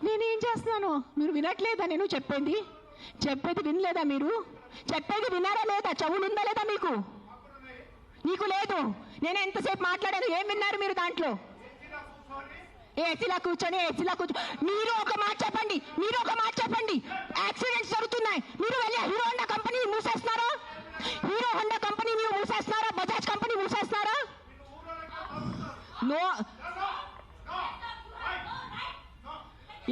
నేనేం చేస్తున్నాను? మీరు వినట్లేదా? నేను చెప్పేది వినలేదా? మీరు చెప్పేది విన్నారా లేదా? చెవులుందా లేదా మీకు? నీకు లేదు. నేను ఎంతసేపు మాట్లాడాను, ఏం విన్నారు మీరు దాంట్లో? ఏసీలా కూర్చొని మీరు ఒక మాట చెప్పండి, యాక్సిడెంట్స్ జరుగుతున్నాయి, మీరు వెళ్ళి హీరో హోండా కంపెనీ మూసేస్తున్నారా? బజాజ్ కంపెనీ మూసేస్తున్నారా? నో,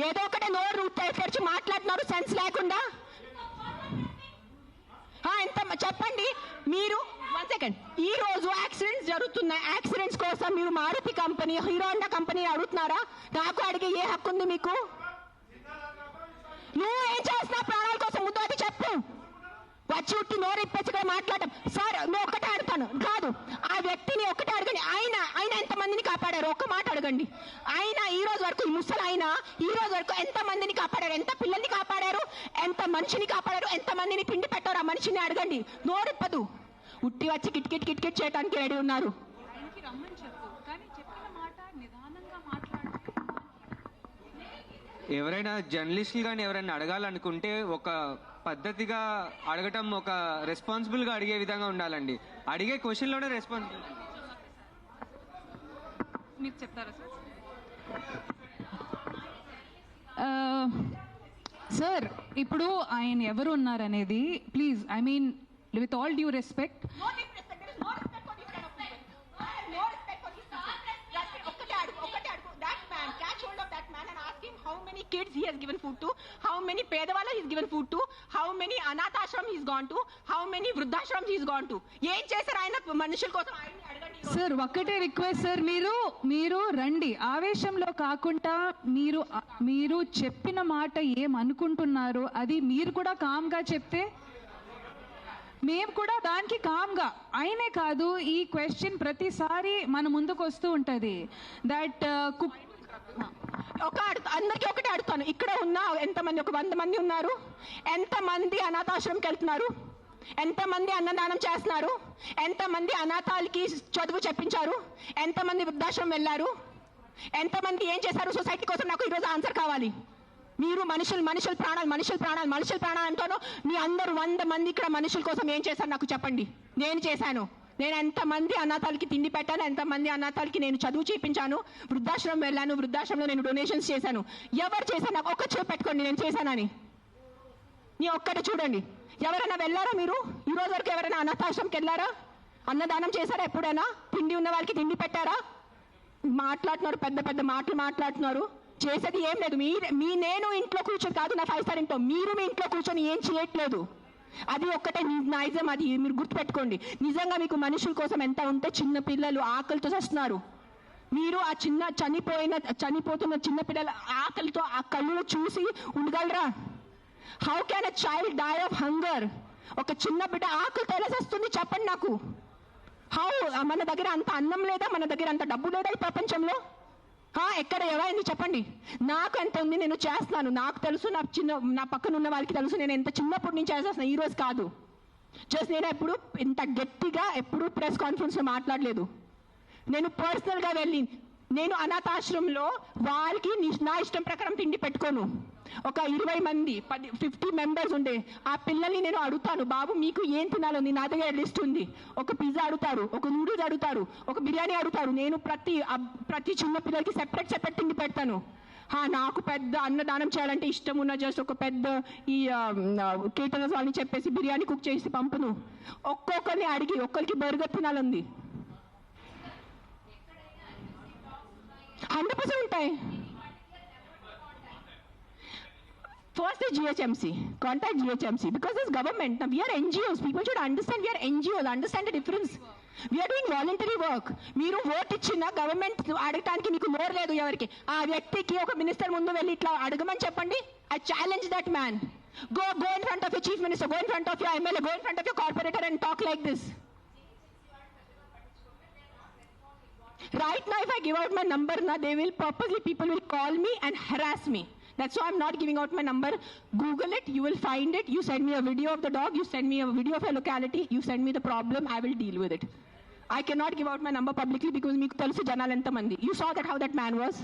ఏదో ఒకటే నోరు తెరిచి మాట్లాడుతున్నారు సెన్స్ లేకుండా. ఎంత చెప్పండి మీరు. 1 సెకండ్. ఈ రోజు యాక్సిడెంట్స్ జరుగుతున్నాయి, యాక్సిడెంట్స్ కోసం మీరు Maruti company, Hero Honda company అడుగుతున్నారా? నాకు అడిగే ఏ హక్కు ఉంది మీకు? నువ్వు ఏం చేస్తున్నావు ప్రాణాల కోసం? ముందు అది చెప్పు. వచ్చి ఉట్టి నోరు ఇప్పేసి మాట్లాడటం. సార్ నువ్వు ఒక్కటే అడుగుతాను కాదు, ఆ వ్యక్తిని ఒక్కటే అడగండి. ఆయన ఎంతమందిని కాపాడారు? ఒక్క మాట అడగండి. ఆయన ఈ రోజు వరకు, ఈ ముసలి ఆయన ఈ రోజు వరకు ఎంత మందిని కాపాడారు? ఎంత పిల్లల్ని కాపాడారు? ఎంత మనిషిని కాపాడారు? ఎంత మందిని తిండి పెట్టారు? ఆ మనిషిని అడగండి. నోరిప్పదు. ఉట్టి వచ్చి కిట్ చేయడానికి రెడీ ఉన్నారు. ఎవరైనా జర్నలిస్టులు కానీ ఎవరైనా అడగాలనుకుంటే ఒక పద్ధతిగా అడగటం, ఒక రెస్పాన్సిబుల్గా అడిగే విధంగా ఉండాలండి. అడిగే క్వశ్చన్లోనే రెస్పాన్సిబుల్. మీరు చెప్తారా సార్? ఇప్పుడు ఆయన ఎవరు ఉన్నారనేది please, I mean with all due respect, how many kids he has given food to, how many pedavalla he has given food to, how many anath ashram he has gone to, how many vruddhashrams he has gone to. ఏం చేశారు ఆయన మనుషుల కోసం? ఆయన్ని అడగండి sir. ఒక్కటే request sir, మీరు రండి, ఆవేశంలో కాకుండా మీరు చెప్పిన మాట ఏమనుకుంటున్నారు అది మీరు కూడా కామ్గా చెప్తే మేము కూడా దానికి కామ్గా. అయినే కాదు, ఈ క్వశ్చన్ ప్రతిసారి మన ముందుకు వస్తూ ఉంటుంది. దట్ అందరికీ ఒకటే అడుగుతాను, ఇక్కడ ఉన్న ఎంతమంది, ఒక 100 మంది ఉన్నారు, ఎంతమంది అనాథాశ్రమంకి వెళ్తున్నారు? ఎంతమంది అన్నదానం చేస్తున్నారు? ఎంతమంది అనాథాలకి చదువు చెప్పించారు? ఎంతమంది వృద్ధాశ్రమం వెళ్ళారు? ఎంతమంది ఏం చేశారు సొసైటీ కోసం? నాకు ఈరోజు ఆన్సర్ కావాలి. మీరు మనుషుల ప్రాణాలు అంటాను. మీ అందరూ 100 మంది ఇక్కడ మనుషుల కోసం ఏం చేశారు నాకు చెప్పండి. నేను చేశాను. నేను ఎంతమంది అనాథాలకి తిండి పెట్టాను, ఎంతమంది అనాథాలకి నేను చదువు చేయించాను, వృద్ధాశ్రమం వెళ్ళాను, వృద్ధాశ్రమంలో నేను డొనేషన్స్ చేశాను. ఎవరు చేశాను? నాకు ఒక్క చేపు పెట్టుకోండి నేను చేశానని. నీ ఒక్కటి చూడండి. ఎవరైనా వెళ్ళారా మీరు? ఈ రోజు వరకు ఎవరైనా అనాథాశ్రమంకి వెళ్ళారా? అన్నదానం చేశారా ఎప్పుడైనా? తిండి ఉన్న వాళ్ళకి తిండి పెట్టారా? మాట్లాడుతున్నారు, పెద్ద మాటలు మాట్లాడుతున్నారు. చేసేది ఏం లేదు. నేను ఇంట్లో కూర్చొని కాదు, నా 5 స్టార్ ఇంట్లో, మీరు మీ ఇంట్లో కూర్చొని ఏం చేయట్లేదు. అది ఒక్కటే నైజం. అది మీరు గుర్తుపెట్టుకోండి. నిజంగా మీకు మనుషుల కోసం ఎంత ఉంటే, చిన్న పిల్లలు ఆకలితో వస్తున్నారు. మీరు ఆ చనిపోతున్న చిన్న పిల్లల ఆకలితో ఆ కళ్ళు చూసి ఉండగలరా? How can a child die of hunger? ఒక చిన్న బిడ్డ ఆకలితో ఎలా వస్తుంది చెప్పండి నాకు. హౌ? మన దగ్గర అంత అన్నం లేదా? మన దగ్గర అంత డబ్బు లేదా ఈ ప్రపంచంలో? ఎక్కడ ఎవరైంది చెప్పండి. నాకు ఎంత ఉంది, నేను చేస్తున్నాను. నాకు తెలుసు, నా పక్కన ఉన్న వాళ్ళకి తెలుసు. నేను ఎంత చిన్నప్పటి నుంచి చేసేస్తున్నాను, ఈ రోజు కాదు. జస్ట్ నేను ఎప్పుడు ఇంత గట్టిగా ఎప్పుడు ప్రెస్ కాన్ఫరెన్స్లో మాట్లాడలేదు. నేను పర్సనల్గా వెళ్ళి, నేను అనాథాశ్రమంలో వాళ్ళకి నా ఇష్టం ప్రకారం తిండి పెట్టుకోను. ఒక 20 మంది 50 మెంబర్స్ ఉండే ఆ పిల్లల్ని నేను అడుగుతాను, బాబు మీకు ఏం తినాలని? నా దగ్గర లిస్ట్ ఉంది. ఒక పిజ్జా అడుగుతారు, ఒక నూడిల్స్ అడుగుతారు, ఒక బిర్యానీ అడుగుతారు. నేను ప్రతి చిన్న పిల్లలకి సెపరేట్ తిండి పెడతాను. నాకు పెద్ద అన్నదానం చేయాలంటే ఇష్టం ఉన్న జస్ట్ ఒక పెద్ద ఈ కేటరర్స్ వాళ్ళని చెప్పేసి బిర్యానీ కుక్ చేసి పంపును. ఒక్కొక్కరిని అడిగి ఒక్కరికి బర్గర్ తినాలంది. 100% ఉంటాయి. First is GHMC. Contact GHMC because this government. Now we are NGOs. People should understand we are NGOs. Understand the difference. We are doing voluntary work. మీరు ఓట్ ఇచ్చిన గవర్నమెంట్ అడగటానికి నీకు నోరు లేదు ఎవరికి. ఆ వ్యక్తికి ఒక మినిస్టర్ ముందు వెళ్ళి ఇట్లా అడగమని చెప్పండి. I challenge that man. Go in front of your chief minister. Go in front of your MLA. Go in front of your corporator and talk like this. Right now, if I give out my number, they will purposely, people will call me and harass me. That's why I'm not giving out my number. Google it, you will find it. You send me a video of the dog, you send me a video of a locality, you send me the problem, I will deal with it. I cannot give out my number publicly because meeku telusu janalu enta mandi. You saw that how that man was.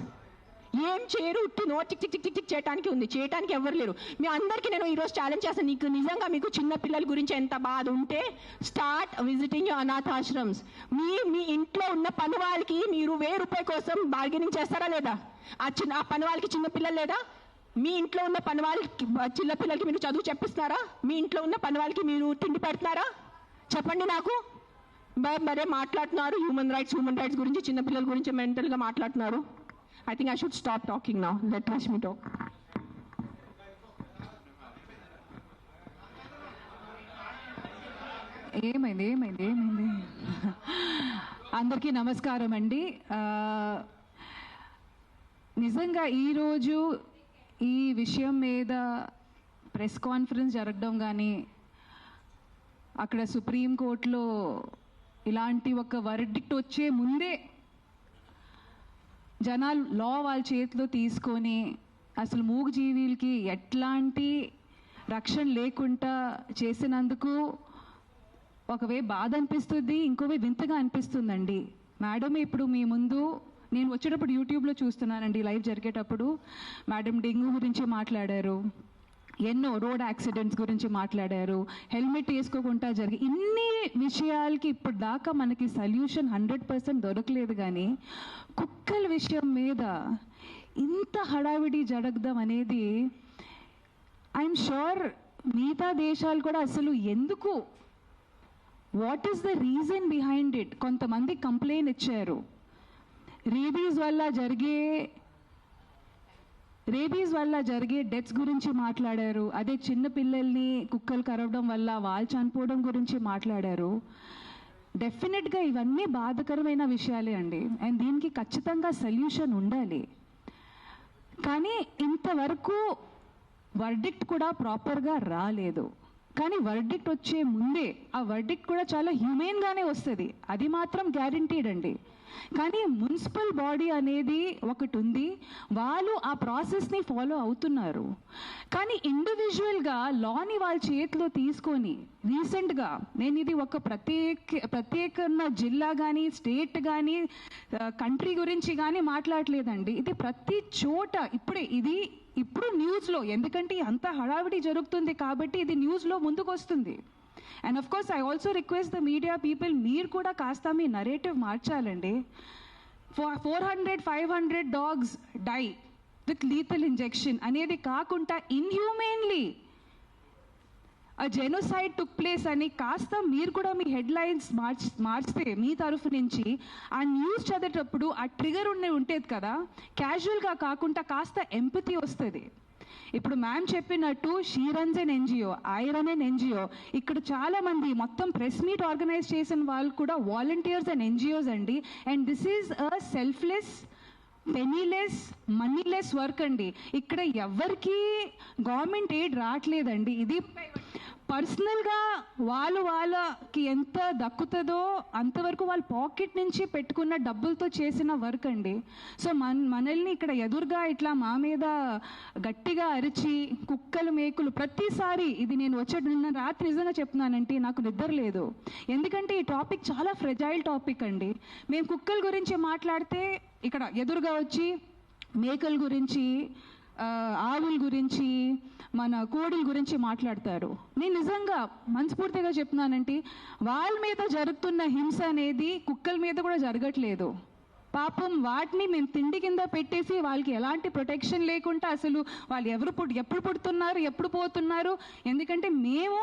ఏం చేయరు, ఉట్టి no tick tick tick tick tick చేయడానికి ఉంది, చేయడానికి ఎవరు లేరు. మీ అందరికీ నేను ఈరోజు ఛాలెంజ్ చేస్తాను, నీకు నిజంగా మీకు చిన్న పిల్లల గురించి ఎంత బాధ ఉంటే స్టార్ట్ విజిటింగ్ యువర్ అనాథాశ్రమ్స్. మీ ఇంట్లో ఉన్న పని వాళ్ళకి మీరు ₹1000 కోసం బార్గెనింగ్ చేస్తారా లేదా? ఆ పని వాళ్ళకి చిన్న పిల్లలు లేదా? మీ ఇంట్లో ఉన్న పని వాళ్ళకి చిన్న పిల్లలకి మీరు చదువు చెప్పిస్తున్నారా? మీ ఇంట్లో ఉన్న పని వాళ్ళకి మీరు తిండి పెడుతున్నారా? చెప్పండి నాకు. మరే మాట్లాడుతున్నారు హ్యూమన్ రైట్స్ గురించి, చిన్న పిల్లల గురించి మెంటల్గా మాట్లాడుతున్నారు. I think I should stop talking now. Let Rashmi talk. ఏమైంది అందరికీ నమస్కారం అండి. నిజంగా ఈరోజు ఈ విషయం మీద ప్రెస్ కాన్ఫరెన్స్ జరగడం కానీ, అక్కడ సుప్రీంకోర్టులో ఇలాంటి ఒక వర్డిక్ట్ వచ్చే ముందే జనాలు లా వాళ్ళ చేతిలో తీసుకొని అసలు మూగజీవులకి ఎట్లాంటి రక్షణ లేకుండా చేసినందుకు ఒకవే బాధ అనిపిస్తుంది, ఇంకోవే వింతగా అనిపిస్తుందండి. మేడం ఇప్పుడు మీ ముందు నేను వచ్చేటప్పుడు యూట్యూబ్లో చూస్తున్నానండి, లైవ్ జరిగేటప్పుడు మేడం డెంగ్యూ గురించి మాట్లాడారు, ఎన్నో రోడ్ యాక్సిడెంట్స్ గురించి మాట్లాడారు, హెల్మెట్ వేసుకోకుండా జరిగి ఇన్ని విషయాలకి ఇప్పుడు దాకా మనకి సొల్యూషన్ 100% దొరకలేదు. కానీ కుక్కల విషయం మీద ఇంత హడావిడి జరగడం అనేది ఐఎమ్ షూర్ మిగతా దేశాలు కూడా అసలు ఎందుకు, what is the reason behind it. కొంతమంది కంప్లైంట్ ఇచ్చారు, రేబీస్ వల్ల జరిగే డెత్స్ గురించి మాట్లాడారు. అదే చిన్న పిల్లల్ని కుక్కలు కరవడం వల్ల వాళ్ళు చనిపోవడం గురించి మాట్లాడారు. డెఫినెట్గా ఇవన్నీ బాధాకరమైన విషయాలే అండి, అండ్ దీనికి ఖచ్చితంగా సొల్యూషన్ ఉండాలి. కానీ ఇంతవరకు వర్డిక్ట్ కూడా ప్రాపర్గా రాలేదు. కానీ వర్డిక్ట్ వచ్చే ముందే ఆ వర్డిక్ట్ కూడా చాలా హ్యూమెన్గానే వస్తుంది, అది మాత్రం గ్యారంటీడ్ అండి. కానీ మున్సిపల్ బాడీ అనేది ఒకటి ఉంది, వాళ్ళు ఆ ప్రాసెస్ని ఫాలో అవుతున్నారు. కానీ ఇండివిజువల్గా లాని వాళ్ళ చేతిలో తీసుకొని రీసెంట్గా నేను ఇది ఒక ప్రత్యేక జిల్లా కానీ స్టేట్ కానీ కంట్రీ గురించి కానీ మాట్లాడలేదండి. ఇది ప్రతి చోట ఇప్పుడు న్యూస్లో, ఎందుకంటే అంత హడావిడి జరుగుతుంది కాబట్టి ఇది న్యూస్లో ముందుకు వస్తుంది. And of course I also request the media people, మీరు కూడా కాస్త మీ నరేటివ్ మార్చాలండి. 400-500 dogs die with lethal injection అనేది కాకుండా ఇన్హ్యూమెన్లీ a genocide took place అని కాస్త మీరు కూడా మీ హెడ్లైన్స్ మార్చితే మీ తరఫు నుంచి ఆ న్యూస్ చదివేటప్పుడు ఆ ట్రిగర్ ఉండేది కదా, క్యాజువల్గా కాకుండా కాస్త ఎంపతి వస్తుంది. ఇప్పుడు మ్యామ్ చెప్పినట్టు she runs an NGO, I run an NGO. ఇక్కడ చాలా మంది మొత్తం ప్రెస్ మీట్ ఆర్గనైజ్ చేసిన వాళ్ళు కూడా వాలంటీర్స్ అండ్ ఎన్జిఓస్ అండి. And this is a selfless, పెనీలెస్, మనీలెస్ work అండి. ఇక్కడ ఎవరికి గవర్నమెంట్ ఎయిడ్ రావట్లేదండి. ఇది పర్సనల్గా వాళ్ళకి ఎంత దక్కుతుందో అంతవరకు వాళ్ళ పాకెట్ నుంచి పెట్టుకున్న డబ్బులతో చేసిన వర్క్ అండి. సో మనల్ని ఇక్కడ ఎదురుగా ఇట్లా మా మీద గట్టిగా అరిచి కుక్కలు మేకులు ప్రతిసారి, ఇది నేను నిన్న రాత్రి నిజంగా చెప్తున్నానంటే నాకు నిద్ర లేదు. ఎందుకంటే ఈ టాపిక్ చాలా ఫ్రెజైల్ టాపిక్ అండి. మేము కుక్కల గురించి మాట్లాడితే ఇక్కడ ఎదురుగా వచ్చి మేకల గురించి, ఆవుల గురించి, మన కోడిల గురించి మాట్లాడతారు. నేను నిజంగా మనస్ఫూర్తిగా చెప్తున్నానంటే వాళ్ళ మీద జరుగుతున్న హింస అనేది కుక్కల మీద కూడా జరగట్లేదు. పాపం వాటిని మేము తిండి కింద పెట్టేసి వాళ్ళకి ఎలాంటి ప్రొటెక్షన్ లేకుండా అసలు వాళ్ళు ఎప్పుడు పుడుతున్నారు, ఎప్పుడు పోతున్నారు. ఎందుకంటే మేము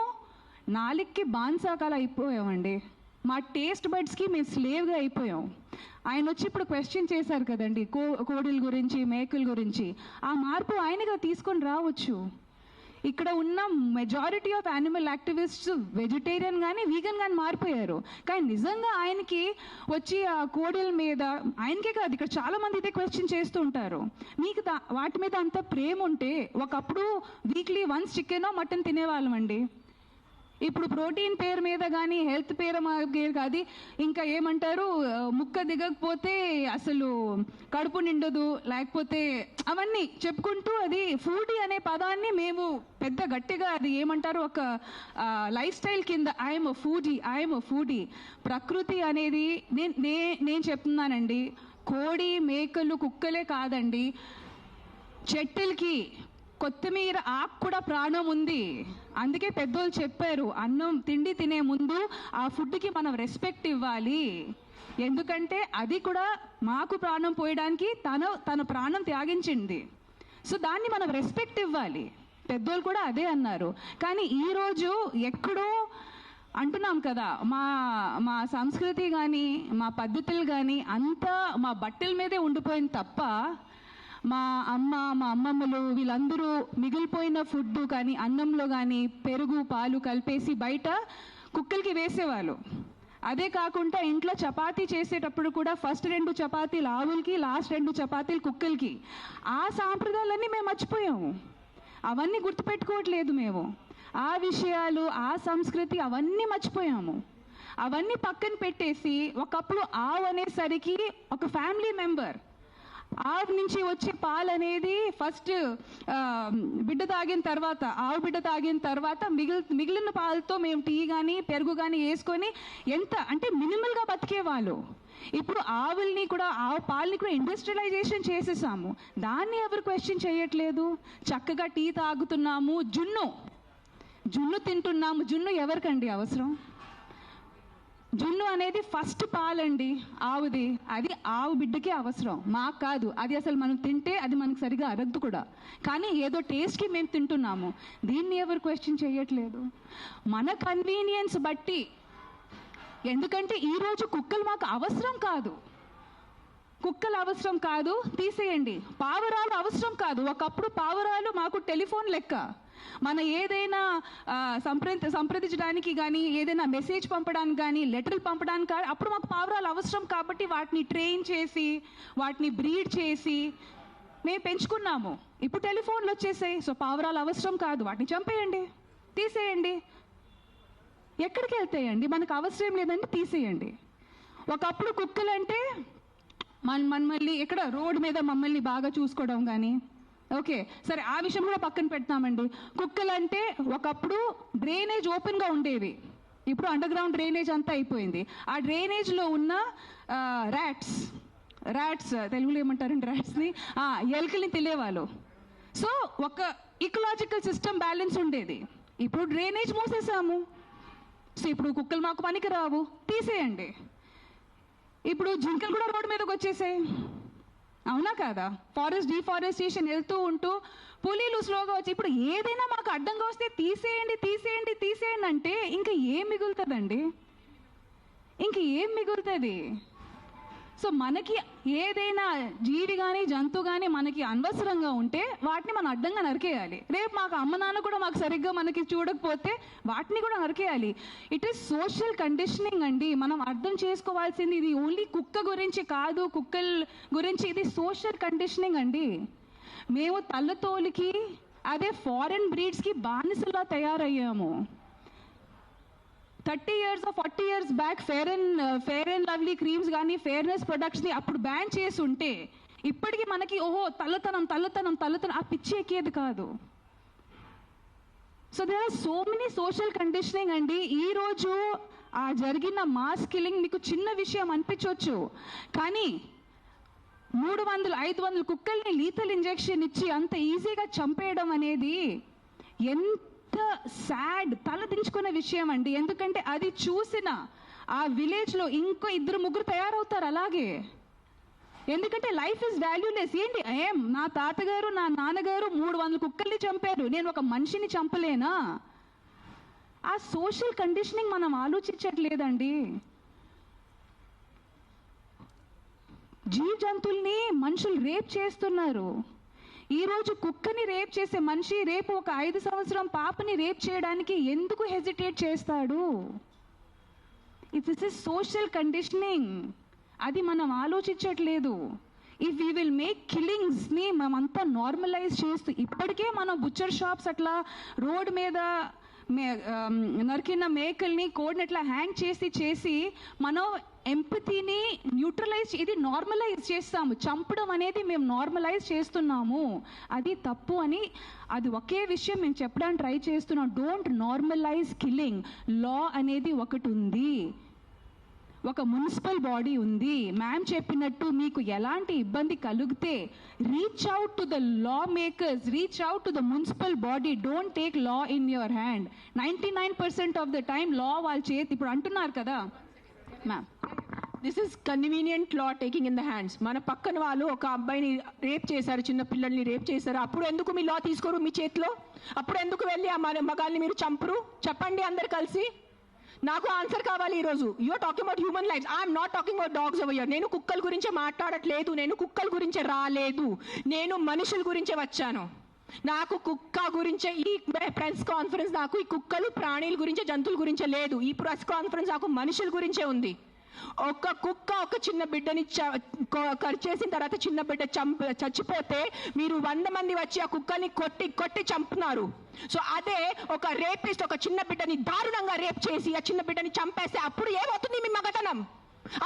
నాలుగుకి బాన్సాకాలు అయిపోయామండి, మా టేస్ట్ బడ్స్కి మేము స్లేవ్గా అయిపోయాం. ఆయన వచ్చి ఇప్పుడు క్వశ్చన్ చేశారు కదండి కోడిల గురించి, మేకల గురించి. ఆ మార్పు ఆయనగా తీసుకొని రావచ్చు. ఇక్కడ ఉన్న majority of animal activists vegetarian కానీ వీగన్ కానీ మారిపోయారు. కానీ నిజంగా ఆయనకి వచ్చి ఆ కోడిల మీద, ఆయనకే కాదు ఇక్కడ చాలా మంది ఇదే క్వశ్చన్ చేస్తూ ఉంటారు, మీకు వాటి మీద అంత ప్రేమ ఉంటే ఒకప్పుడు వీక్లీ వన్స్ చికెనో మటన్ తినేవాళ్ళం అండి. ఇప్పుడు ప్రోటీన్ పేరు మీద కానీ హెల్త్ పేరు కాదు, ఇంకా ఏమంటారు, ముక్క దిగకపోతే అసలు కడుపు నిండదు, లేకపోతే అవన్నీ చెప్పుకుంటూ అది ఫుడీ అనే పదాన్ని మేము పెద్ద గట్టిగా అది ఏమంటారు ఒక లైఫ్ స్టైల్ కింద ఐఎమ్ అ ఫుడీ. ప్రకృతి అనేది నేను చెప్తున్నానండి, కోడి మేకలు కుక్కలే కాదండి, చెట్టులకి కొత్తిమీర ఆకు కూడా ప్రాణం ఉంది. అందుకే పెద్దోళ్ళు చెప్పారు, అన్నం తిండి తినే ముందు ఆ ఫుడ్కి మనం రెస్పెక్ట్ ఇవ్వాలి, ఎందుకంటే అది కూడా మాకు ప్రాణం పోయడానికి తన ప్రాణం త్యాగించింది. సో దాన్ని మనం రెస్పెక్ట్ ఇవ్వాలి. పెద్దోళ్ళు కూడా అదే అన్నారు. కానీ ఈరోజు ఎక్కడో అంటున్నాం కదా, మా సంస్కృతి కానీ మా పద్ధతులు కానీ అంతా మా బట్టల మీదే ఉండిపోయింది తప్ప మా అమ్మమ్మలు వీళ్ళందరూ మిగిలిపోయిన ఫుడ్ కానీ అన్నంలో కానీ పెరుగు పాలు కలిపేసి బయట కుక్కలకి వేసేవాళ్ళు. అదే కాకుండా ఇంట్లో చపాతీ చేసేటప్పుడు కూడా ఫస్ట్ 2 చపాతీలు ఆవులకి, లాస్ట్ 2 చపాతీలు కుక్కలకి. ఆ సాంప్రదాయాలన్నీ మేము మర్చిపోయాము, అవన్నీ గుర్తుపెట్టుకోవట్లేదు మేము. ఆ విషయాలు, ఆ సంస్కృతి అవన్నీ మర్చిపోయాము. అవన్నీ పక్కన పెట్టేసి ఒకప్పుడు ఆవు అనేసరికి ఒక ఫ్యామిలీ మెంబర్, ఆవు నుంచి వచ్చే పాలు అనేది ఫస్ట్ బిడ్డ తాగిన తర్వాత, ఆవు బిడ్డ తాగిన తర్వాత మిగిలిన పాలతో మేము టీ కానీ పెరుగు కానీ వేసుకొని ఎంత అంటే మినిమల్గా బతికేవాళ్ళు. ఇప్పుడు ఆవుల్ని కూడా, ఆవు పాలని కూడా ఇండస్ట్రియలైజేషన్ చేసేసాము, దాన్ని ఎవరు క్వశ్చన్ చేయట్లేదు. చక్కగా టీ తాగుతున్నాము, జున్ను తింటున్నాము. జున్ను ఎవరికండి అవసరం? జున్ను అనేది ఫస్ట్ పాలండి ఆవుది, అది ఆవు బిడ్డకి అవసరం, మాకు కాదు. అది అసలు మనం తింటే అది మనకు సరిగా అరగదు కూడా, కానీ ఏదో టేస్ట్కి మేము తింటున్నాము. దీన్ని ఎవరు క్వశ్చన్ చేయట్లేదు. మన కన్వీనియన్స్ బట్టి, ఎందుకంటే ఈరోజు కుక్కలు మాకు అవసరం కాదు, తీసేయండి. పావురాలు అవసరం కాదు. ఒకప్పుడు పావురాలు మాకు టెలిఫోన్ లెక్క. మన ఏదైనా సంప్రదించడానికి కానీ, ఏదైనా మెసేజ్ పంపడానికి కానీ, లెటర్లు పంపడానికి కానీ అప్పుడు మాకు పావురాలు అవసరం. కాబట్టి వాటిని ట్రైన్ చేసి, వాటిని బ్రీడ్ చేసి మేము పెంచుకున్నాము. ఇప్పుడు టెలిఫోన్లు వచ్చేసాయి, సో పావురాలు అవసరం కాదు, వాటిని చంపేయండి, తీసేయండి. ఎక్కడికి వెళ్తాయండి? మనకు అవసరం లేదండి, తీసేయండి. ఒకప్పుడు కుక్కలు అంటే మమ్మల్ని ఎక్కడ రోడ్డు మీద మమ్మల్ని బాగా చూసుకోవడం కానీ, ఓకే సరే ఆ విషయం కూడా పక్కన పెడతామండి. కుక్కలు అంటే ఒకప్పుడు డ్రైనేజ్ ఓపెన్గా ఉండేవి, ఇప్పుడు అండర్ గ్రౌండ్ డ్రైనేజ్ అంతా అయిపోయింది. ఆ డ్రైనేజ్లో ఉన్న ర్యాట్స్ తెలుగులో ఏమంటారండి ర్యాట్స్ని, ఎలుకల్ని తినేవాళ్ళు. సో ఒక ఇకలాజికల్ సిస్టమ్ బ్యాలెన్స్ ఉండేది. ఇప్పుడు డ్రైనేజ్ మూసేసాము, సో ఇప్పుడు కుక్కలు మాకు పనికి రావు, తీసేయండి. ఇప్పుడు జింకలు కూడా రోడ్డు మీదకి వచ్చేసాయి, అవునా కాదా? ఫారెస్ట్ డిఫారెస్టేషన్ వెళ్తూ ఉంటూ పులీలు స్లోగా వచ్చి ఇప్పుడు ఏదైనా మాకు అడ్డంగా వస్తే తీసేయండి అంటే ఇంకా ఏం మిగులుతుందండి? సో మనకి ఏదైనా జీవి కానీ జంతువు కానీ మనకి అనవసరంగా ఉంటే వాటిని మనం అడ్డంగా నరికేయాలి. రేపు మాకు అమ్మ నాన్న కూడా మాకు సరిగ్గా మనకి చూడకపోతే వాటిని కూడా నరికేయాలి. ఇట్ ఈస్ సోషల్ కండిషనింగ్ అండి. మనం అర్థం చేసుకోవాల్సింది ఇది ఓన్లీ కుక్క గురించి కాదు, కుక్కల గురించి, ఇది సోషల్ కండిషనింగ్ అండి. మేము తల్లతోలికి అదే ఫారెన్ బ్రీడ్స్కి బానిసలా తయారయ్యాము. 30 years or 40 years back fair and lovely creams కానీ ఫెయిర్నెస్ ప్రొడక్ట్స్ని అప్పుడు బ్యాన్ చేసి ఉంటే ఇప్పటికీ మనకి ఓహో తల్లతనం ఆ పిచ్చి ఎక్కేది కాదు. So there are so many social conditioning అండి. ఈరోజు ఆ జరిగిన మాస్ కిల్లింగ్ మీకు చిన్న విషయం అనిపించవచ్చు, కానీ 300-500 కుక్కల్ని లీథల్ ఇంజెక్షన్ ఇచ్చి అంత ఈజీగా చంపేయడం అనేది ఎంత సాడ్, తలదించుకునే విషయం అండి. ఎందుకంటే అది చూసిన ఆ విలేజ్లో ఇంకో 2-3 తయారవుతారు అలాగే. ఎందుకంటే లైఫ్ ఇస్ వాల్యూలెస్. ఏంటి నా తాతగారు నా నాన్నగారు 300 కుక్కల్ని చంపారు, నేను ఒక మనిషిని చంపలేనా? ఆ సోషల్ కండిషనింగ్ మనం ఆలోచించట్లేదండి. జీవ జంతువుల్ని మనుషులు రేప్ చేస్తున్నారు. ఈరోజు కుక్కని రేప్ చేసే మనిషి రేపు ఒక 5 సంవత్సరం పాపని రేప్ చేయడానికి ఎందుకు హెజిటేట్ చేస్తాడు? This is social conditioning. అది మనం ఆలోచించట్లేదు. ఇఫ్ వీ విల్ మేక్ కిల్లింగ్స్ని మనమంతా నార్మలైజ్ చేస్తూ, ఇప్పటికే మనం బుచ్చర్ షాప్స్ అట్లా రోడ్ మీద నరికిన మేకల్ని కోడిని ఇట్లా హ్యాంగ్ చేసి మనం ఎంపతిని న్యూట్రలైజ్, ఇది నార్మలైజ్ చేస్తాము. చంపడం అనేది మేము నార్మలైజ్ చేస్తున్నాము, అది తప్పు అని. అది ఒకే విషయం మేము చెప్పడానికి ట్రై చేస్తున్నాం. Don't normalise killing. లా అనేది ఒకటి ఉంది, ఒక మున్సిపల్ బాడీ ఉంది. మ్యామ్ చెప్పినట్టు మీకు ఎలాంటి ఇబ్బంది కలిగితే reach out to the law makers, reach out to the municipal body. Don't take law in your hand. 99% of the time law వాళ్ళ చేతి, ఇప్పుడు అంటున్నారు కదా ma'am, this is convenient law taking in the hands. మన పక్కన వాళ్ళు ఒక అబ్బాయిని రేప్ చేశారు, చిన్న పిల్లల్ని రేప్ చేశారు. అప్పుడు ఎందుకు మీ లా తీసుకోరు మీ చేతిలో? అప్పుడు ఎందుకు వెళ్ళి ఆ మగాల్ని మీరు చంపరు? చెప్పండి అందరు కలిసి. నాకు ఆన్సర్ కావాలి ఈరోజు. You're talking about human lifes. I'm not talking about dogs over here. నేను కుక్కల గురించే మాట్లాడట్లేదు, నేను కుక్కల గురించే రాలేదు, నేను మనుషుల గురించే వచ్చాను. నాకు కుక్క గురించే ఈ ప్రెస్ కాన్ఫరెన్స్, నాకు ఈ కుక్కలు ప్రాణుల గురించే, జంతువుల గురించే లేదు. ఈ ప్రెస్ కాన్ఫరెన్స్ నాకు మనుషుల గురించే ఉంది. ఒక కుక్క ఒక చిన్న బిడ్డని కరిచేసిన తర్వాత చిన్న బిడ్డ చచ్చిపోతే మీరు 100 మంది వచ్చి ఆ కుక్కని కొట్టి చంపుతున్నారు. సో అదే ఒక రేపిస్ట్ ఒక చిన్న బిడ్డని దారుణంగా రేప్ చేసి ఆ చిన్న బిడ్డని చంపేస్తే అప్పుడు ఏమవుతుంది మీ మగతనం?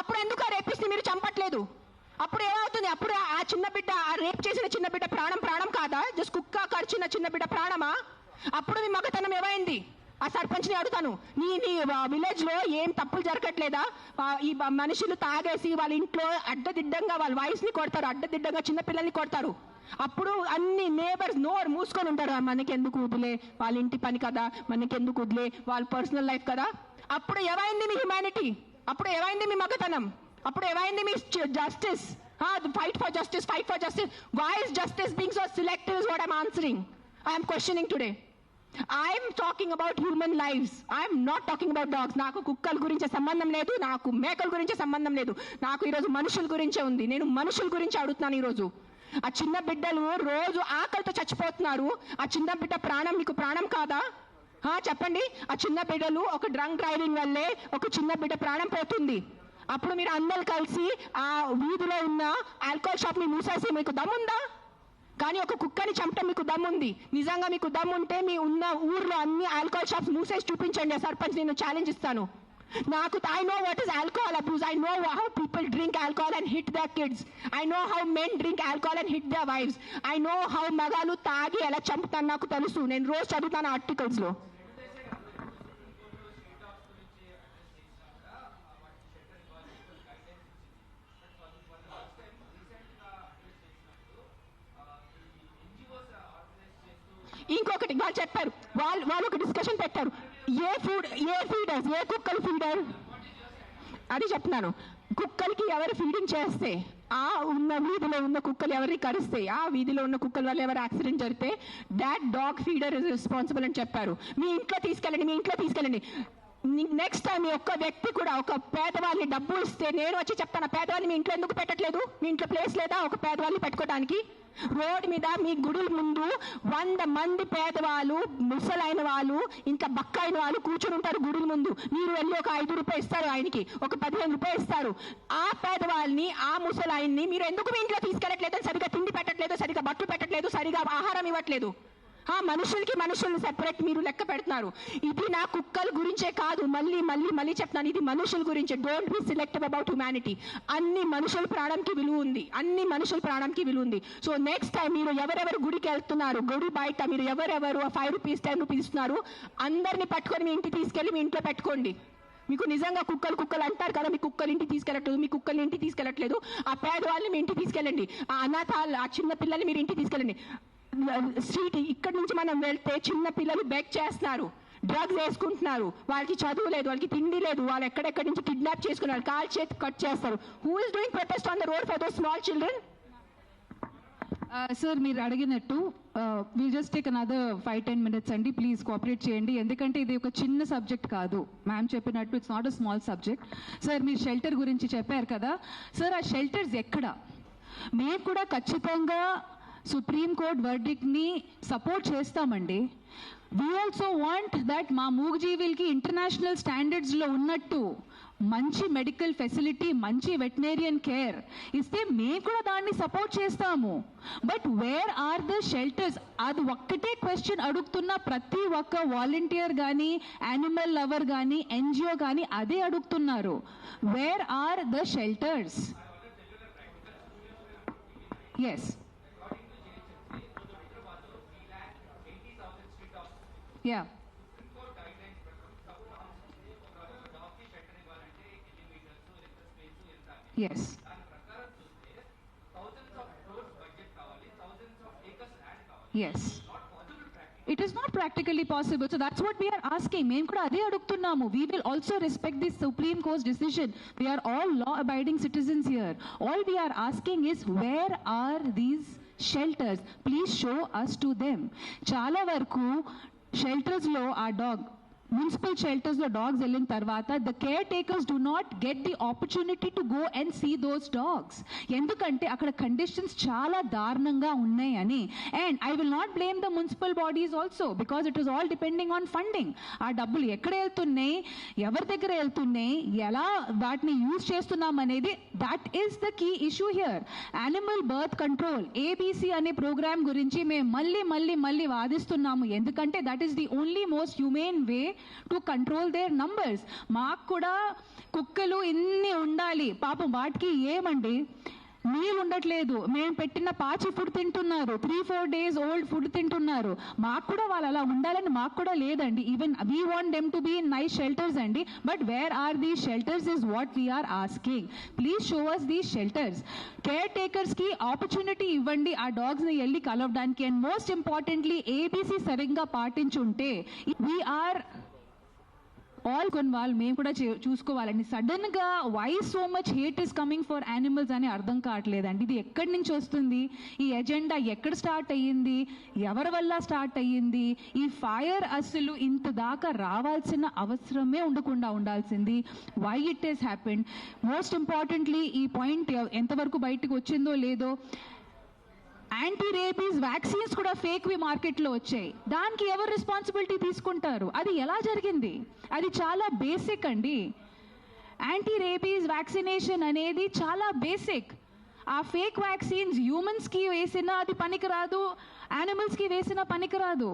అప్పుడు ఎందుకు ఆ రేపిస్ట్ మీరు చంపట్లేదు? అప్పుడు ఏమవుతుంది? అప్పుడు ఆ చిన్న బిడ్డ, ఆ రేప్ చేసిన చిన్న బిడ్డ ప్రాణం కాదా? జస్ట్ కుక్క కరిచిన చిన్న బిడ్డ ప్రాణమా? అప్పుడు మీ మగతనం ఏమైంది? ఆ సర్పంచ్ని అడుగుతాను, నీ విలేజ్ లో ఏం తప్పులు జరగట్లేదా? ఈ మనుషులు తాగేసి వాళ్ళ ఇంట్లో అడ్డదిడ్డంగా వాళ్ళ వైఫ్ ని కొడతారు, అడ్డదిడ్డంగా చిన్న పిల్లల్ని కొడతారు. అప్పుడు అన్ని నేబర్స్ నోరు మూసుకొని ఉంటారు, మనకెందుకు వదిలే, వాళ్ళ ఇంటి పని కదా, మనకెందుకు వదిలే, వాళ్ళ పర్సనల్ లైఫ్ కదా. అప్పుడు ఏమైంది మీ హ్యుమానిటీ? అప్పుడు ఏమైంది మీ మగతనం? అప్పుడు ఏమైంది మీ justice? Fight for justice, fight for justice. Why is justice being so selective is what I'm answering. I'm questioning today. I'm talking about human lives. I'm not talking about dogs. నాకు కుక్కల గురించి సంబంధం లేదు, నాకు మేకల గురించి సంబంధం లేదు. నాకు ఈరోజు మనుషుల గురించే ఉంది. నేను మనుషుల గురించి అడుగుతున్నాను ఈరోజు. ఆ చిన్న బిడ్డలు రోజు ఆకలితో చచ్చిపోతున్నారు. ఆ చిన్న బిడ్డ ప్రాణం మీకు ప్రాణం కాదా? చెప్పండి. ఆ చిన్న బిడ్డలు ఒక డ్రంక్ డ్రైవింగ్ వల్లే ఒక చిన్న బిడ్డ ప్రాణం పోతుంది. అప్పుడు మీరు అందరూ కలిసి ఆ వీధిలో ఉన్న ఆల్కహాల్ షాప్ ని మూసేసి మీకు దమ్ముందా? కానీ ఒక కుక్కని చంపటం మీకు దమ్ముంది. నిజంగా మీకు దమ్ముంటే మీ ఉన్న ఊర్లో అన్ని ఆల్కహాల్ షాప్స్ మూసేసి చూపించండి. సర్పంచ్ నేను ఛాలెంజ్ ఇస్తాను. నాకు I know what is alcohol abuse. I know how people drink alcohol and hit their kids. I know how men drink alcohol and hit their wives. I know how మగాలు తాగి ఎలా చంపుతాను నాకు తెలుసు. నేను రోజు చదువుతాను ఆర్టికల్స్ లో. ఇంకొకటి వాళ్ళు చెప్పారు, వాళ్ళు ఒక డిస్కషన్ పెట్టారు, ఏ ఫీడర్స్, ఏ కుక్కలు ఫీడర్ అది చెప్తున్నాను. కుక్కలకి ఎవరు ఫీడింగ్ చేస్తే, ఆ ఉన్న వీధిలో ఉన్న కుక్కలు ఎవరిని కరిస్తే, ఆ వీధిలో ఉన్న కుక్కల వల్ల ఎవరు యాక్సిడెంట్ జరిగితే that dog feeder is responsible అని చెప్పారు. మీ ఇంట్లో తీసుకెళ్ళండి. నెక్స్ట్ టైం మీ ఒక్క వ్యక్తి కూడా ఒక పేదవాళ్ళని డబ్బు ఇస్తే నేను వచ్చి చెప్తాను, పేదవాళ్ళని మీ ఇంట్లో ఎందుకు పెట్టట్లేదు? మీ ఇంట్లో ప్లేస్ లేదా ఒక పేదవాళ్ళని పెట్టుకోవడానికి? రోడ్ మీద మీ గుడుల ముందు 100 మంది పేదవాళ్ళు, ముసలైన వాళ్ళు, ఇంకా బక్కైన వాళ్ళు కూర్చొని ఉంటారు గుడుల ముందు. మీరు వెళ్ళి ఒక 5 రూపాయలు ఇస్తారు, ఆయనకి ఒక 15 రూపాయలు ఇస్తారు. ఆ పేదవాళ్ళని, ఆ ముసలాయన్ని మీరు ఎందుకు మీ ఇంట్లో తీసుకెళ్ళట్లేదు? సరిగా తిండి పెట్టట్లేదు, సరిగా బట్టలు పెట్టట్లేదు, సరిగా ఆహారం ఇవ్వట్లేదు. మనుషుల్ని సెపరేట్ మీరు లెక్క పెడుతున్నారు. ఇది నా కుక్కల గురించే కాదు, మళ్ళీ చెప్తున్నాను, ఇది మనుషుల గురించే. Don't be selective about humanity. అన్ని మనుషుల ప్రాణంకి విలువ ఉంది. సో నెక్స్ట్ టైం మీరు ఎవరెవరు గుడికి వెళ్తున్నారు, గుడి బయట మీరు ఎవరెవరు 5 రూపీస్ 10 రూపీస్ ఇస్తున్నారు, అందరినీ పట్టుకొని మీ ఇంటికి తీసుకెళ్ళి మీ ఇంట్లో పెట్టుకోండి. మీకు నిజంగా కుక్కలు అంటారు కదా, మీ కుక్కలు ఇంటికి తీసుకెళ్ళట్లేదు, ఆ పేదవాళ్ళని మీ ఇంటికి తీసుకెళ్ళండి. ఆ అనాథాలు, ఆ చిన్న పిల్లల్ని మీరు ఇంటికి తీసుకెళ్ళండి. స్ట్రీట్ ఇక్కడి నుంచి మనం వెళ్తే చిన్న పిల్లలు బెగ్ చేస్తున్నారు, డ్రగ్స్ వేసుకుంటున్నారు, వాళ్ళకి చదువు లేదు, వాళ్ళకి తిండి లేదు, వాళ్ళు ఎక్కడెక్కడి నుంచి కిడ్నాప్ చేసుకున్నారు, కాల్ చేతి కట్ చేస్తారు. Who is doing protest on the road for those small children? Sir మీరు అడిగినట్టు will just take another 5-10 minutes అండి, ప్లీజ్ కోఆపరేట్ చేయండి. ఎందుకంటే ఇది ఒక చిన్న సబ్జెక్ట్ కాదు. మ్యామ్ చెప్పినట్టు it's not a small subject. Sir మీరు షెల్టర్ గురించి చెప్పారు కదా సార్, ఆ షెల్టర్స్ ఎక్కడ? మేము కూడా ఖచ్చితంగా సుప్రీంకోర్టు వర్డిక్ట్ని సపోర్ట్ చేస్తామండి. వీ ఆల్సో వాంట్ దట్ మా మూగజీవులకి ఇంటర్నేషనల్ స్టాండర్డ్స్లో ఉన్నట్టు మంచి మెడికల్ ఫెసిలిటీ, మంచి వెటనరియన్ కేర్ ఇస్తే మేము కూడా దాన్ని సపోర్ట్ చేస్తాము. But where are the shelters? అది ఒక్కటే క్వశ్చన్ అడుగుతున్న ప్రతి ఒక్క వాలంటీర్ కానీ, యానిమల్ లవర్ కానీ, ఎన్జిఓ కానీ అదే అడుగుతున్నారు. Where are the shelters? Yes, yeah, yes, yes, it is not practically possible, so that's what we are asking. Mem kuda ade adugtunnamu. We will also respect this Supreme Court's decision. We are all law abiding citizens here. All we are asking is, where are these shelters? Please show us to them. Chala varaku shelters lo aa dog, municipal షెల్టర్స్లో dogs వెళ్ళిన తర్వాత the care takers do not get the opportunity to go and see those dogs. ఎందుకంటే అక్కడ conditions చాలా దారుణంగా ఉన్నాయని. And I will not blame the municipal bodies also, because it is all depending on funding. ఆ డబ్బులు ఎక్కడ వెళ్తున్నాయి, ఎవరి దగ్గర వెళ్తున్నాయి, ఎలా వాటిని యూజ్ చేస్తున్నాం అనేది, that is the key issue here. Animal birth control ABC అనే ప్రోగ్రామ్ గురించి మేము మళ్ళీ వాదిస్తున్నాము. ఎందుకంటే that is the only most humane way to control their numbers. మాకు కూడా కుక్కలు ఇన్ని ఉండాలి, పాపం వాటికి ఏమండి నీళ్ళు ఉండట్లేదు. మేము పెట్టిన పాచి ఫుడ్ తింటున్నారు, 3-4 days ఓల్డ్ ఫుడ్ తింటున్నారు. మాకు కూడా వాళ్ళు అలా ఉండాలని మాకు కూడా లేదండి. Even we want them to be in nice shelters అండి. But where are these shelters is what we're asking. Please show us these shelters. Care takers కి ఆపర్చునిటీ ఇవ్వండి ఆ డాగ్స్ ని వెళ్ళి కలవడానికి. అండ్ మోస్ట్ ఇంపార్టెంట్లీ ఏబీసీ సరిగ్గా పాటించుంటే we are all కొన్ని వాళ్ళు మేము కూడా చూసుకోవాలండి. సడన్ గా why so much hate is coming for animals అని అర్థం కావట్లేదండి. ఇది ఎక్కడి నుంచి వస్తుంది, ఈ ఎజెండా ఎక్కడ స్టార్ట్ అయ్యింది, ఎవరి వల్ల స్టార్ట్ అయ్యింది? ఈ ఫైర్ అసలు ఇంత దాకా రావాల్సిన అవసరమే ఉండకుండా ఉండాల్సింది. Why it is happened? Most importantly ఈ పాయింట్ ఎంతవరకు బయటకు వచ్చిందో లేదో, యాంటీ రేబీస్ వ్యాక్సిన్స్ కూడా ఫేక్వి మార్కెట్లో వచ్చాయి. దానికి ఎవరు రెస్పాన్సిబిలిటీ తీసుకుంటారు? అది ఎలా జరిగింది? అది చాలా బేసిక్ అండి. యాంటీ రేబీస్ వ్యాక్సినేషన్ అనేది చాలా బేసిక్. ఆ ఫేక్ వ్యాక్సిన్స్ హ్యూమన్స్కి వేసినా అది పనికిరాదు, యానిమల్స్కి వేసినా పనికిరాదు.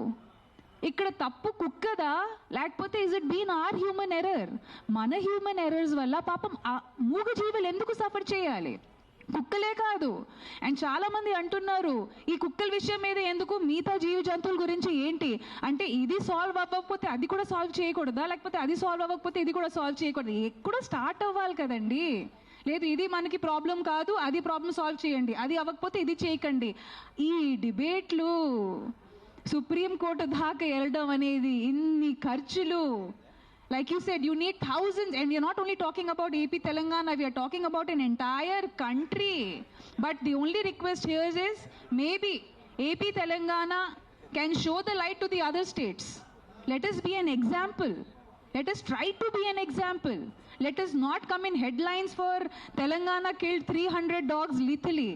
ఇక్కడ తప్పు కుక్కదా, లేకపోతే is it been or human error? మన హ్యూమన్ ఎర్రర్స్ వల్ల పాపం మూగజీవులు ఎందుకు సఫర్ చేయాలి? కుక్కలే కాదు. అండ్ చాలా మంది అంటున్నారు ఈ కుక్కల విషయం మీద ఎందుకు, మిగతా జీవ జంతువుల గురించి ఏంటి అంటే, ఇది సాల్వ్ అవ్వకపోతే అది కూడా సాల్వ్ చేయకూడదా, లేకపోతే అది సాల్వ్ అవ్వకపోతే ఇది కూడా సాల్వ్ చేయకూడదు? ఎక్కడో స్టార్ట్ అవ్వాలి కదండి. లేదు ఇది మనకి ప్రాబ్లం కాదు, అది ప్రాబ్లం సాల్వ్ చేయండి, అది అవ్వకపోతే ఇది చేయకండి. ఈ డిబేట్లు సుప్రీంకోర్టు దాకా వెళ్ళడం అనేది, ఇన్ని ఖర్చులు. Like you said, you need thousands, and we are not only talking about AP Telangana, we are talking about an entire country. But the only request here is, maybe AP Telangana can show the light to the other states. Let us be an example. Let us try to be an example. Let us not come in headlines for Telangana killed 300 dogs lethally.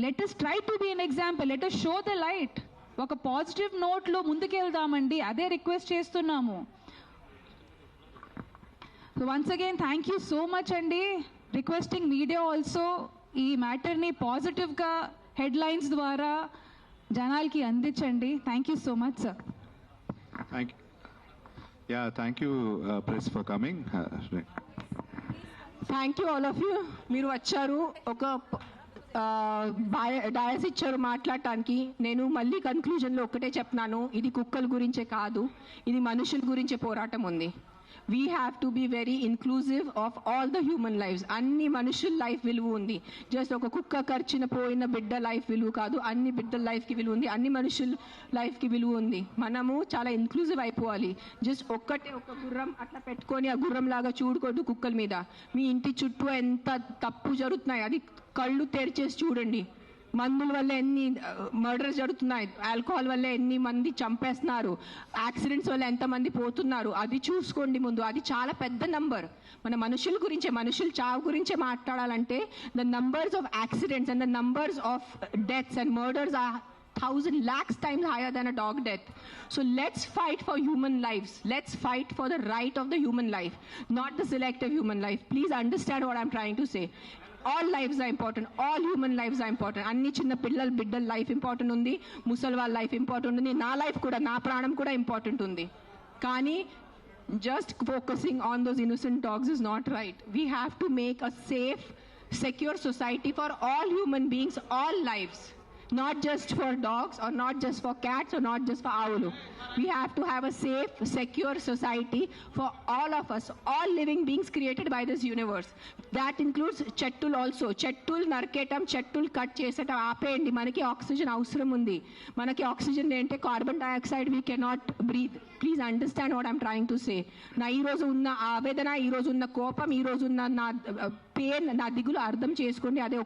Let us try to be an example. Let us show the light. ఒక positive నోట్లో ముందుకెళ్దామండి, అదే request చేస్తున్నాము. So once again thank you so much అండి. Requesting media also ఈ మ్యాటర్ని పాజిటివ్గా headlines ద్వారా జనాలకి అందించండి. Thank you so much sir. Thank you press for coming. Thank you all of you. మీరు వచ్చారు, ఒక డయాస్ ఇచ్చారు మాట్లాడటానికి. నేను మళ్ళీ కన్క్లూజన్లో ఒక్కటే చెప్తున్నాను, ఇది కుక్కల గురించే కాదు, ఇది మనుషుల గురించే పోరాటం ఉంది. We have to be very inclusive of all the human lifes. అన్ని మనుషుల లైఫ్ విలువ ఉంది. జస్ట్ ఒక కుక్క ఖర్చిన పోయిన బిడ్డ లైఫ్ విలువ కాదు, అన్ని బిడ్డల లైఫ్కి విలువ ఉంది, అన్ని మనుషుల లైఫ్కి విలువ ఉంది. మనము చాలా ఇన్క్లూజివ్ అయిపోవాలి. జస్ట్ ఒక గుర్రం అట్లా పెట్టుకొని ఆ గుర్రం లాగా చూడకూడదు కుక్కల మీద. మీ ఇంటి చుట్టూ ఎంత తప్పు జరుగుతున్నాయి అది కళ్ళు తెరిచేసి చూడండి. మందుల వల్ల ఎన్ని మర్డర్స్ జరుగుతున్నాయి, ఆల్కహాల్ వల్ల ఎన్ని మంది చంపేస్తున్నారు, యాక్సిడెంట్స్ వల్ల ఎంతమంది పోతున్నారు, అది చూసుకోండి ముందు. అది చాలా పెద్ద నంబర్. మన మనుషుల గురించే, మనుషుల చావు గురించే మాట్లాడాలంటే the numbers of accidents and the numbers of deaths and murders are 1,000 lakhs times higher than a dog death. So let's fight for human lives. Let's fight for the right of the human life, not the selective human life. Please understand what I'm trying to say. All lives are important. All human lives are important. Anni chinna pillal biddal life important undi, musalwal life important undi, na life kuda, na pranam kuda important undi. Kani just focusing on those innocent dogs is not right. We have to make a safe, secure society for all human beings, all lives. Not just for dogs or not just for cats or not just for owls. We have to have a safe, secure society for all of us, all living beings created by this universe. That includes chettul also. Chettul narketam, chettul cut chesetam aapeyandi. Manaki oxygen avsaram undi. Manaki oxygen ante carbon dioxide we cannot breathe. Please understand what I'm trying to say. Na ee roju unna avedana, ee roju unna kopam, ee roju unna na pain, na digulu ardham cheskondi. Ade